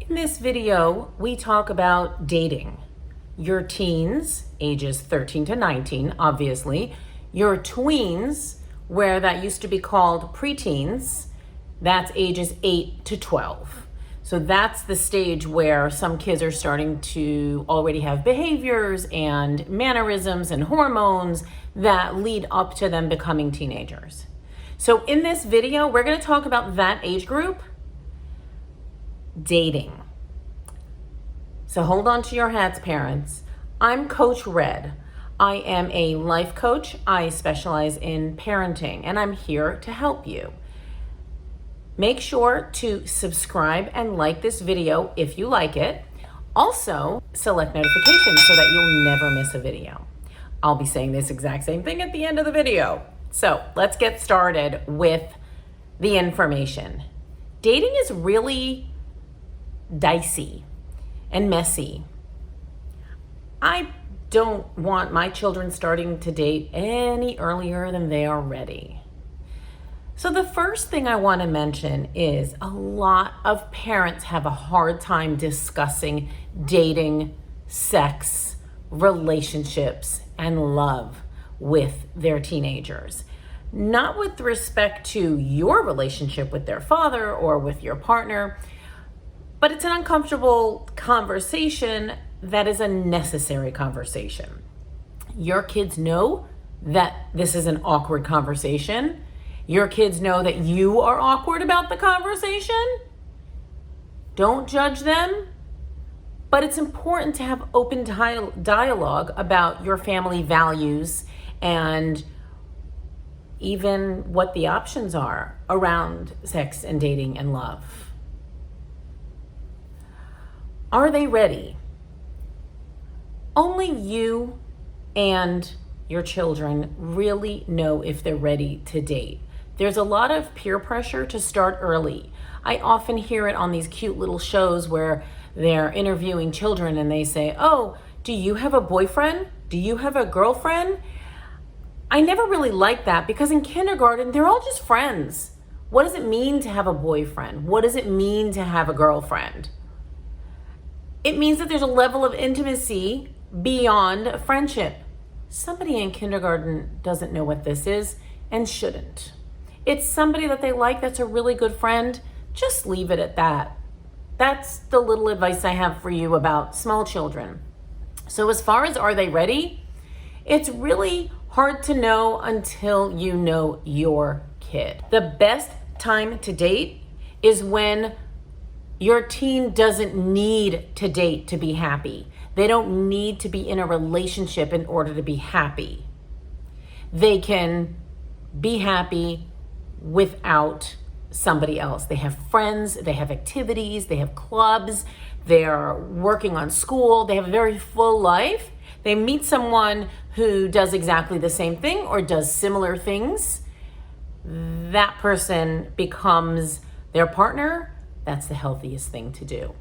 In this video, we talk about dating. Your teens, ages 13 to 19, obviously. Your tweens, where that used to be called preteens, that's ages 8 to 12. So that's the stage where some kids are starting to already have behaviors and mannerisms and hormones that lead up to them becoming teenagers. So in this video, we're going to talk about that age group, dating. So hold on to your hats, parents. I'm Coach Red. I am a life coach. I specialize in parenting, and I'm here to help you. Make sure to subscribe and like this video if you like it. Also, select notifications so that you'll never miss a video. I'll be saying this exact same thing at the end of the video. So let's get started with the information. Dating is really dicey and messy. I don't want my children starting to date any earlier than they are ready. So the first thing I want to mention is a lot of parents have a hard time discussing dating, sex, relationships, and love with their teenagers. Not with respect to your relationship with their father or with your partner, but it's an uncomfortable conversation that is a necessary conversation. Your kids know that this is an awkward conversation. Your kids know that you are awkward about the conversation. Don't judge them, but it's important to have open dialogue about your family values and even what the options are around sex and dating and love. Are they ready? Only you and your children really know if they're ready to date. There's a lot of peer pressure to start early. I often hear it on these cute little shows where they're interviewing children and they say, "Oh, do you have a boyfriend? Do you have a girlfriend?" I never really liked that because in kindergarten, they're all just friends. What does it mean to have a boyfriend? What does it mean to have a girlfriend? It means that there's a level of intimacy beyond friendship. Somebody in kindergarten doesn't know what this is and shouldn't. It's somebody that they like that's a really good friend. Just leave it at that. That's the little advice I have for you about small children. So as far as are they ready, it's really hard to know until you know your kid. The best time to date is when your teen doesn't need to date to be happy. They don't need to be in a relationship in order to be happy. They can be happy without somebody else. They have friends, they have activities, they have clubs, they're working on school, they have a very full life. They meet someone who does exactly the same thing or does similar things. That person becomes their partner. That's the healthiest thing to do.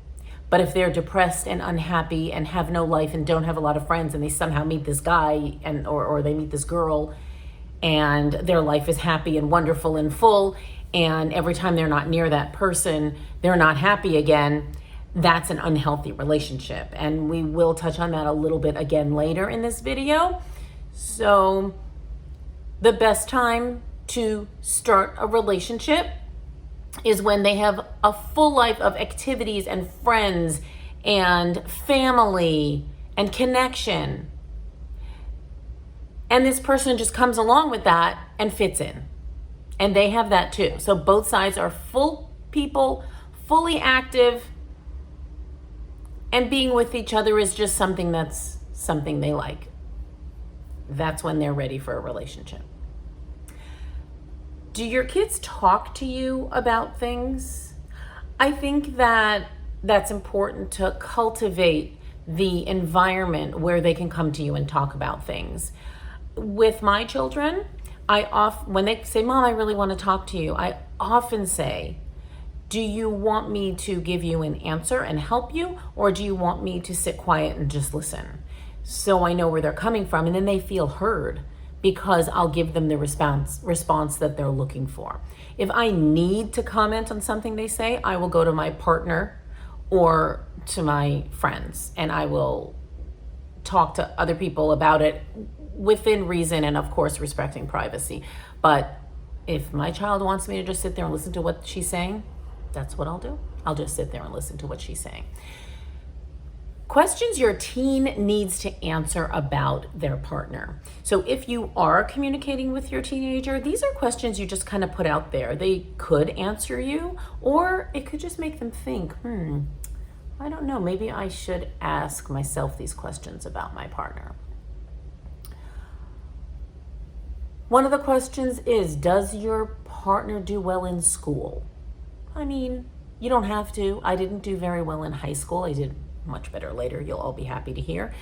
But if they're depressed and unhappy and have no life and don't have a lot of friends and they somehow meet this guy or they meet this girl and their life is happy and wonderful and full, and every time they're not near that person, they're not happy again, that's an unhealthy relationship. And we will touch on that a little bit again later in this video. So the best time to start a relationship is when they have a full life of activities and friends and family and connection. And this person just comes along with that and fits in. And they have that too. So both sides are full people, fully active, and being with each other is just something they like. That's when they're ready for a relationship. Do your kids talk to you about things? I think that that's important to cultivate the environment where they can come to you and talk about things. With my children, when they say, "Mom, I really want to talk to you," I often say, "Do you want me to give you an answer and help you, or do you want me to sit quiet and just listen?" So I know where they're coming from, and then they feel heard. because I'll give them the response that they're looking for. If I need to comment on something they say, I will go to my partner or to my friends, and I will talk to other people about it within reason and, of course, respecting privacy. But if my child wants me to just sit there and listen to what she's saying, that's what I'll do. I'll just sit there and listen to what she's saying. Questions your teen needs to answer about their partner. So if you are communicating with your teenager, these are questions you just kind of put out there. They could answer you, or it could just make them think, I don't know, maybe I should ask myself these questions about my partner. One of the questions is, does your partner do well in school? I mean, you don't have to. I didn't do very well in high school. I did much better later. You'll all be happy to hear.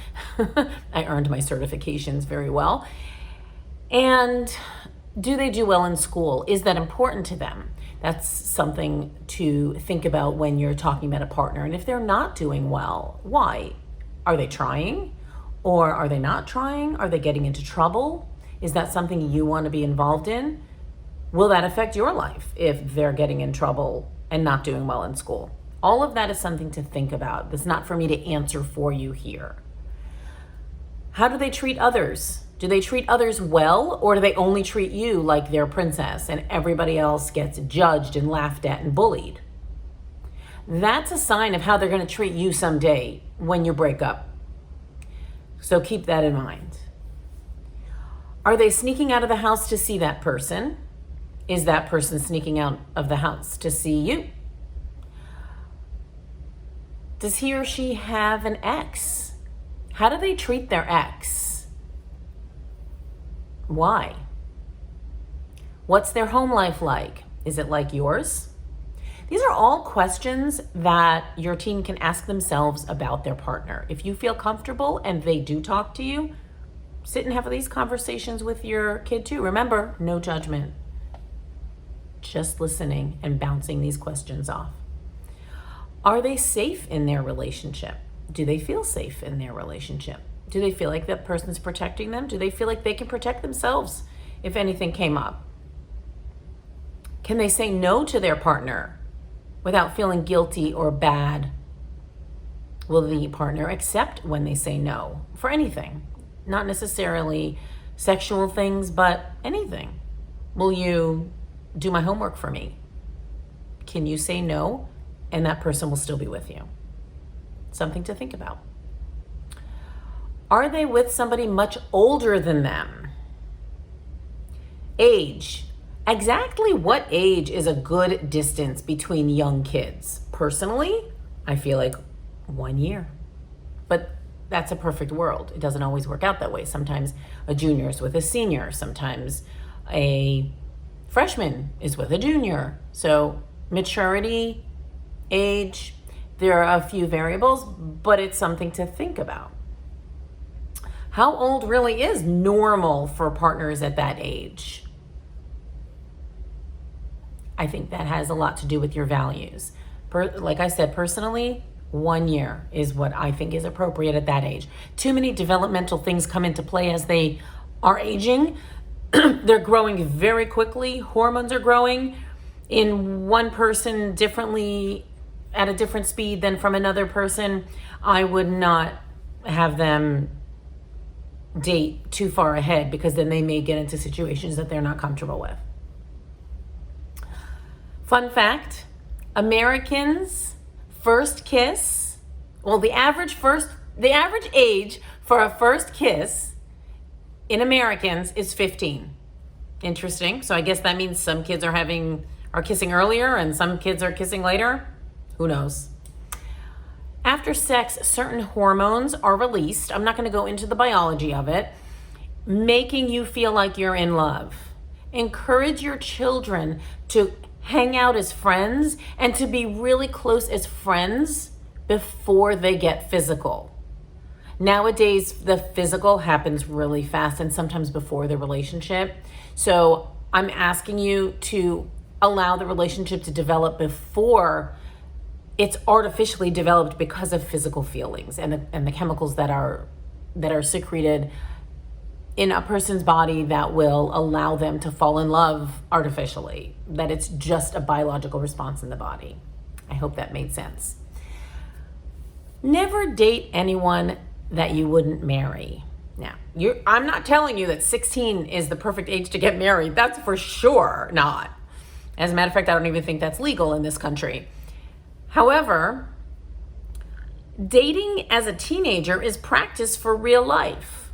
I earned my certifications very well. And do they do well in school? Is that important to them? That's something to think about when you're talking about a partner. And if they're not doing well, why? Are they trying? Or are they not trying? Are they getting into trouble? Is that something you want to be involved in? Will that affect your life if they're getting in trouble and not doing well in school? All of that is something to think about. It's not for me to answer for you here. How do they treat others? Do they treat others well, or do they only treat you like they're princess and everybody else gets judged and laughed at and bullied? That's a sign of how they're going to treat you someday when you break up. So keep that in mind. Are they sneaking out of the house to see that person? Is that person sneaking out of the house to see you? Does he or she have an ex? How do they treat their ex? Why? What's their home life like? Is it like yours? These are all questions that your teen can ask themselves about their partner. If you feel comfortable and they do talk to you, sit and have these conversations with your kid too. Remember, no judgment. Just listening and bouncing these questions off. Are they safe in their relationship? Do they feel safe in their relationship? Do they feel like that person's protecting them? Do they feel like they can protect themselves if anything came up? Can they say no to their partner without feeling guilty or bad? Will the partner accept when they say no for anything? Not necessarily sexual things, but anything. Will you do my homework for me? Can you say no and that person will still be with you? Something to think about. Are they with somebody much older than them? Age. Exactly what age is a good distance between young kids? Personally, I feel like 1 year. But that's a perfect world. It doesn't always work out that way. Sometimes a junior is with a senior. Sometimes a freshman is with a junior. So maturity, age, there are a few variables, but it's something to think about. How old really is normal for partners at that age? I think that has a lot to do with your values. Like I said, personally, 1 year is what I think is appropriate at that age. Too many developmental things come into play as they are aging. They're growing very quickly. Hormones are growing in one person differently at a different speed than from another person. I would not have them date too far ahead because then they may get into situations that they're not comfortable with. Fun fact, Americans' first kiss, well, the average age for a first kiss in Americans is 15. Interesting. So I guess that means some kids are kissing earlier and some kids are kissing later. Who knows? After sex, certain hormones are released. I'm not going to go into the biology of it, making you feel like you're in love. Encourage your children to hang out as friends and to be really close as friends before they get physical. Nowadays, the physical happens really fast and sometimes before the relationship. So I'm asking you to allow the relationship to develop before it's artificially developed because of physical feelings and the chemicals that are secreted in a person's body that will allow them to fall in love artificially, that it's just a biological response in the body. I hope that made sense. Never date anyone that you wouldn't marry. Now, I'm not telling you that 16 is the perfect age to get married. That's for sure not. As a matter of fact, I don't even think that's legal in this country. However, dating as a teenager is practice for real life.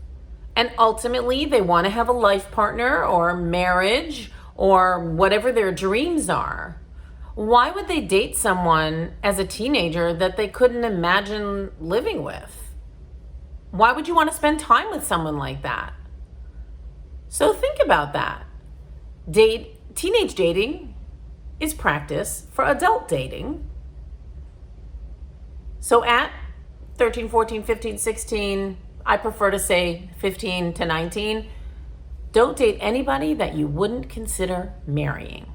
And ultimately, they want to have a life partner or marriage or whatever their dreams are. Why would they date someone as a teenager that they couldn't imagine living with? Why would you want to spend time with someone like that? So think about that. Teenage dating is practice for adult dating. So at 13, 14, 15, 16, I prefer to say 15 to 19, don't date anybody that you wouldn't consider marrying.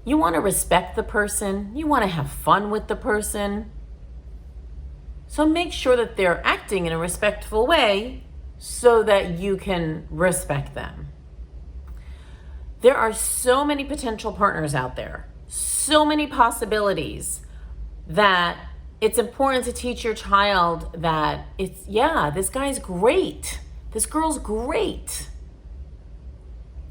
You want to respect the person. You want to have fun with the person. So make sure that they're acting in a respectful way so that you can respect them. There are so many potential partners out there, so many possibilities, that it's important to teach your child that this guy's great. This girl's great.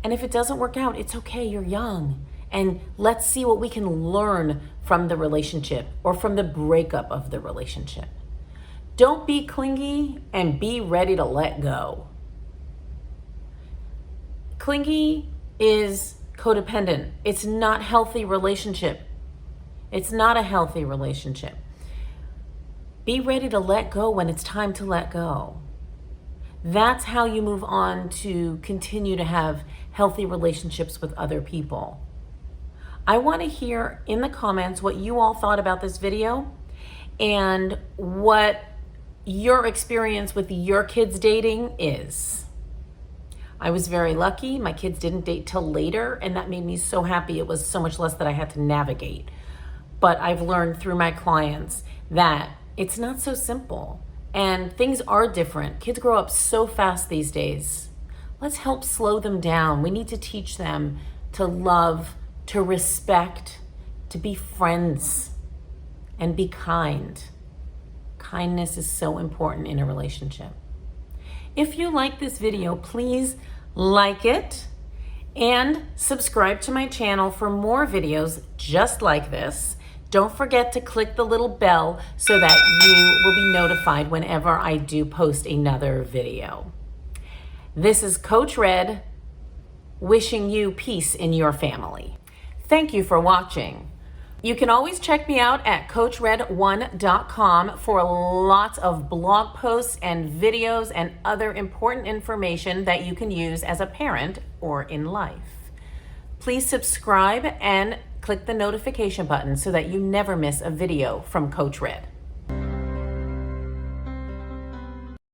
And if it doesn't work out, it's okay, you're young. And let's see what we can learn from the relationship or from the breakup of the relationship. Don't be clingy and be ready to let go. Clingy is codependent. It's not healthy relationship. It's not a healthy relationship. Be ready to let go when it's time to let go. That's how you move on to continue to have healthy relationships with other people. I want to hear in the comments what you all thought about this video and what your experience with your kids dating is. I was very lucky. My kids didn't date till later, and that made me so happy. It was so much less that I had to navigate. But I've learned through my clients that it's not so simple, and things are different. Kids grow up so fast these days. Let's help slow them down. We need to teach them to love, to respect, to be friends, and be kind. Kindness is so important in a relationship. If you like this video, please like it and subscribe to my channel for more videos just like this. Don't forget to click the little bell so that you will be notified whenever I do post another video. This is Coach Red wishing you peace in your family. Thank you for watching. You can always check me out at CoachRed1.com for lots of blog posts and videos and other important information that you can use as a parent or in life. Please subscribe and click the notification button so that you never miss a video from Coach Red.